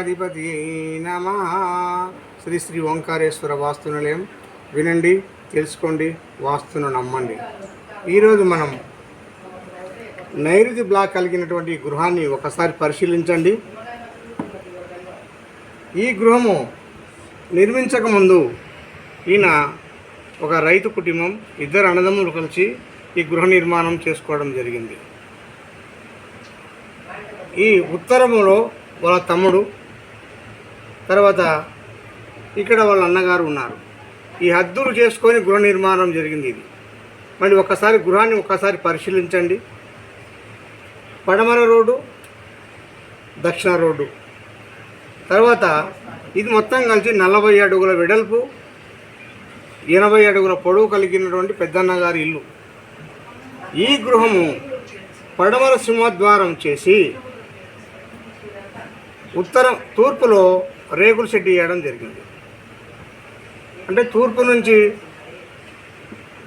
గణాధిపతి నమ. శ్రీ శ్రీ ఓంకారేశ్వర వాస్తు నిలయం. వినండి, తెలుసుకోండి, వాస్తును నమ్మండి. ఈరోజు మనం నైరుతి బ్లాక్ కలిగినటువంటి గృహాన్ని ఒకసారి పరిశీలించండి. ఈ గృహము నిర్మించకముందు ఈయన ఒక రైతు కుటుంబం, ఇద్దరు అన్నదమ్ములు కలిసి ఈ గృహ నిర్మాణం చేసుకోవడం జరిగింది. ఈ ఉత్తరములో వాళ్ళ తమ్ముడు, తర్వాత ఇక్కడ వాళ్ళ అన్నగారు ఉన్నారు. ఈ హద్దులు చేసుకొని గృహ నిర్మాణం జరిగింది. ఇది మళ్ళీ ఒకసారి గృహాన్ని ఒకసారి పరిశీలించండి. పడమర రోడ్డు, దక్షిణ రోడ్డు, తర్వాత ఇది మొత్తం కలిసి 40 అడుగుల వెడల్పు, 80 అడుగుల పొడవు కలిగినటువంటి పెద్దన్నగారి ఇల్లు. ఈ గృహము పడమర సింహద్వారం చేసి తూర్పులో రేకుల షెడ్ వేయడం జరిగింది. అంటే తూర్పు నుంచి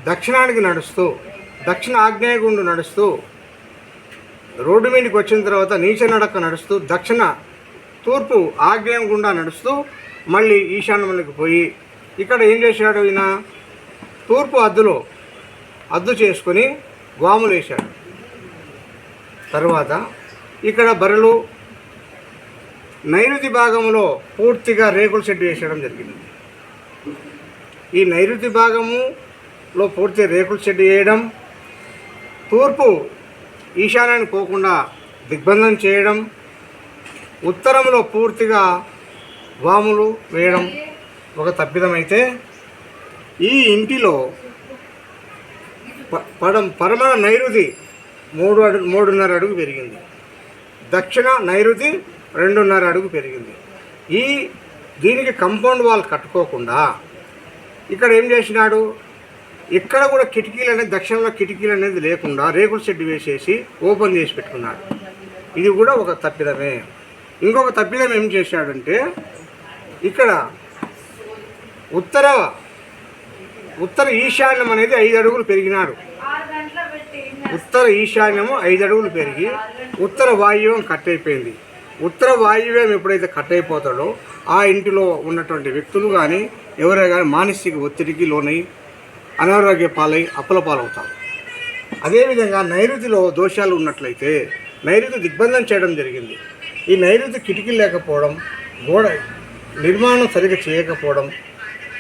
దక్షిణానికి నడుస్తూ, దక్షిణ ఆగ్నేయ గుండు నడుస్తూ, రోడ్డు మీదకి వచ్చిన తర్వాత నీచ నడక నడుస్తూ, తూర్పు ఆగ్నేయం గుండా నడుస్తూ మళ్ళీ ఈశాన్యంలోకి పోయి ఇక్కడ ఏం చేశాడు, ఈయన తూర్పు అద్దు చేసుకొని వాములు వేశాడు. తర్వాత ఇక్కడ బర్రెలు, నైరుతి భాగంలో పూర్తిగా రేకుల షెడ్ వేసడం జరిగింది. ఈ నైరుతి భాగములో పూర్తి రేకుల షెడ్ వేయడం, తూర్పు ఈశాన్యానికి పోకుండా దిగ్బంధం చేయడం, ఉత్తరంలో పూర్తిగా వాములు వేయడం ఒక తప్పిదమైతే, ఈ ఇంటిలో పడమర నైరుతి 3.5 అడుగు పెరిగింది, దక్షిణ నైరుతి 2.5 అడుగు పెరిగింది. దీనికి కంపౌండ్ వాల్ కట్టుకోకుండా ఇక్కడ ఏం చేసినాడు, ఇక్కడ కూడా కిటికీలు అనేది, దక్షిణంలో కిటికీలు అనేది లేకుండా రేకుల షెడ్ వేసేసి ఓపెన్ చేసి పెట్టుకున్నాడు. ఇది కూడా ఒక తప్పిదమే. ఇంకొక తప్పిదం ఏం చేశాడంటే, ఇక్కడ ఉత్తర ఈశాన్యం అనేది 5 అడుగులు పెరిగినాడు. ఉత్తర ఈశాన్యము 5 అడుగులు పెరిగి ఉత్తర వాయువ్యం కట్ అయిపోయింది. ఉత్తర వాయువ్యం ఎప్పుడైతే కట్ అయిపోతాడో ఆ ఇంటిలో ఉన్నటువంటి వ్యక్తులు కానీ ఎవరైనా కానీ మానసిక ఒత్తిడికి లోనై అనారోగ్య పాలై అప్పుల పాలవుతారు. అదేవిధంగా నైరుతిలో దోషాలు ఉన్నట్లయితే నైరుతి దిగ్బంధం చేయడం జరిగింది. ఈ నైరుతి కిటికీలు లేకపోవడం, గోడ నిర్మాణం సరిగ్గా చేయకపోవడం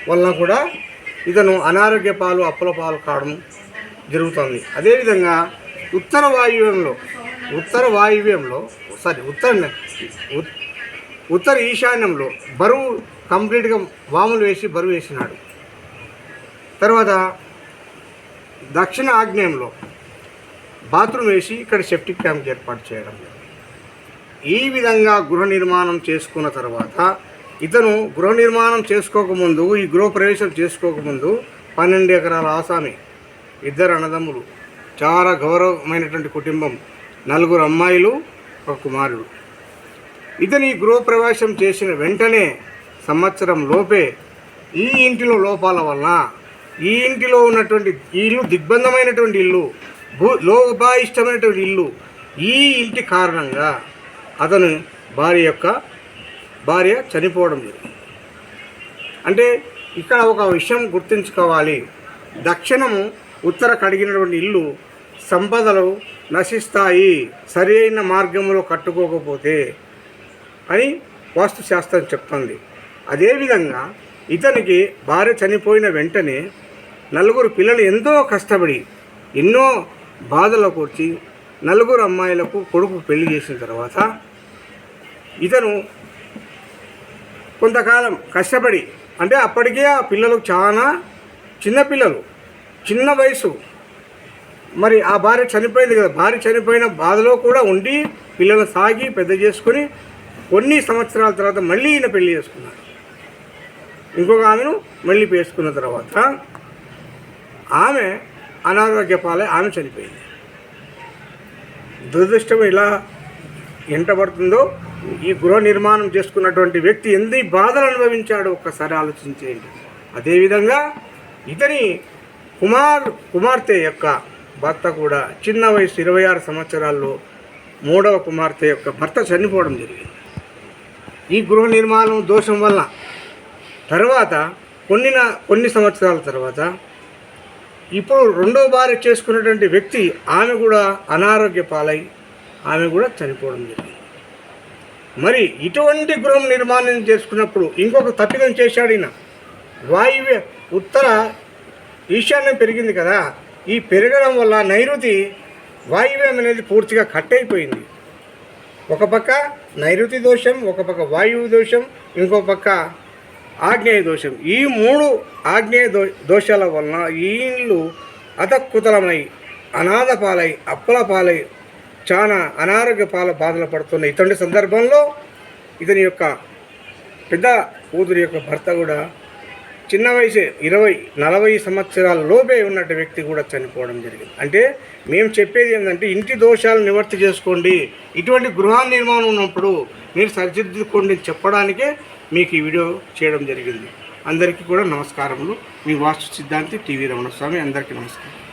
వలన కూడా ఇతను అనారోగ్య పాలు అప్పుల పాలు కావడం జరుగుతుంది. అదేవిధంగా ఉత్తర ఈశాన్యంలో బరువు కంప్లీట్గా వాములు వేసి బరువు వేసినాడు. తర్వాత దక్షిణ ఆగ్నేయంలో బాత్రూమ్ వేసి ఇక్కడ సెప్టిక్ ట్యాంక్ ఏర్పాటు చేయడం. ఈ విధంగా గృహ నిర్మాణం చేసుకున్న తర్వాత ఇతను గృహ నిర్మాణం చేసుకోకముందు, ఈ గృహ ప్రవేశం చేసుకోకముందు 12 ఎకరాల ఆసామి, 2 అన్నదమ్ములు, చాలా గౌరవమైనటువంటి కుటుంబం, 4 అమ్మాయిలు, 1 కుమారుడు. ఇతని గృహప్రవేశం చేసిన వెంటనే సంవత్సరం లోపే ఈ ఇంటిలో లోపాల వలన, ఈ ఇంటిలో ఉన్నటువంటి ఇల్లు దిగ్బంధమైనటువంటి ఇల్లు, లోపాయిష్టమైనటువంటి ఇల్లు, ఈ ఇంటి కారణంగా అతను భార్య చనిపోవడం జరిగింది. అంటే ఇక్కడ ఒక విషయం గుర్తుంచుకోవాలి. దక్షిణము ఉత్తర కడిగినటువంటి ఇల్లు సంపదలు నశిస్తాయి సరి అయిన మార్గంలో కట్టుకోకపోతే అని వాస్తుశాస్త్రం చెప్తుంది. అదేవిధంగా ఇతనికి భార్య చనిపోయిన వెంటనే 4 పిల్లలు ఎంతో కష్టపడి ఎన్నో బాధలు కూర్చి 4 అమ్మాయిలకు కొడుకు పెళ్లి చేసిన తర్వాత ఇతను కొంతకాలం కష్టపడి, అంటే అప్పటికే ఆ పిల్లలు చాలా చిన్నపిల్లలు, చిన్న వయసు, మరి ఆ భార్య చనిపోయింది కదా, భార్య చనిపోయిన బాధలో కూడా ఉండి పిల్లలను సాగి పెద్ద చేసుకొని కొన్ని సంవత్సరాల తర్వాత మళ్ళీ ఈయన పెళ్లి చేసుకున్నాడు. ఇంకొక ఆమెను మళ్ళీ చేసుకున్న తర్వాత ఆమె అనారోగ్య పాలై ఆమె చనిపోయింది. దురదృష్టం ఇలా ఎంటబడుతుందో, ఈ గృహ నిర్మాణం చేసుకున్నటువంటి వ్యక్తి ఎన్ని బాధలు అనుభవించాడో ఒక్కసారి ఆలోచించేయండి. అదేవిధంగా ఇతని కుమార్తె యొక్క భర్త కూడా చిన్న వయసు 26 సంవత్సరాల్లో 3వ కుమార్తె యొక్క భర్త చనిపోవడం జరిగింది. ఈ గృహ నిర్మాణం దోషం వల్ల తర్వాత కొన్ని సంవత్సరాల తర్వాత ఇప్పుడు రెండో భార్య చేసుకున్నటువంటి వ్యక్తి ఆమె కూడా అనారోగ్య పాలై ఆమె కూడా చనిపోవడం జరిగింది. మరి ఇటువంటి గృహం నిర్మాణం చేసుకున్నప్పుడు ఇంకొక తప్పిదం చేశాడు ఈయన. వాయువ్య ఉత్తర ఈశాన్యం పెరిగింది కదా, ఈ పెరగడం వల్ల నైరుతి వాయువ్యం అనేది పూర్తిగా కట్ అయిపోయింది. ఒక పక్క నైరుతి దోషం, ఒక పక్క వాయువు దోషం, ఇంకో పక్క ఆగ్నేయ దోషం. ఈ 3 ఆగ్నేయ దోషాల వలన ఈ ఇల్లు అతక్కుతలమై అనాథ పాలై అప్పుల పాలై చాలా అనారోగ్య బాధలు పడుతున్న ఇటువంటి సందర్భంలో ఇతని యొక్క పెద్ద కూతురి యొక్క భర్త కూడా చిన్న వయసే 20-40 సంవత్సరాల లోపే ఉన్నట్టు వ్యక్తి కూడా చనిపోవడం జరిగింది. అంటే మేము చెప్పేది ఏంటంటే ఇంటి దోషాలు నివర్తి చేసుకోండి, ఇటువంటి గృహ నిర్మాణం ఉన్నప్పుడు మీరు సరిదిద్దుకోండి చెప్పడానికే మీకు ఈ వీడియో చేయడం జరిగింది. అందరికీ కూడా నమస్కారములు. మీ వాస్తు సిద్ధాంతి టీవీ రమణ స్వామి. అందరికీ నమస్కారం.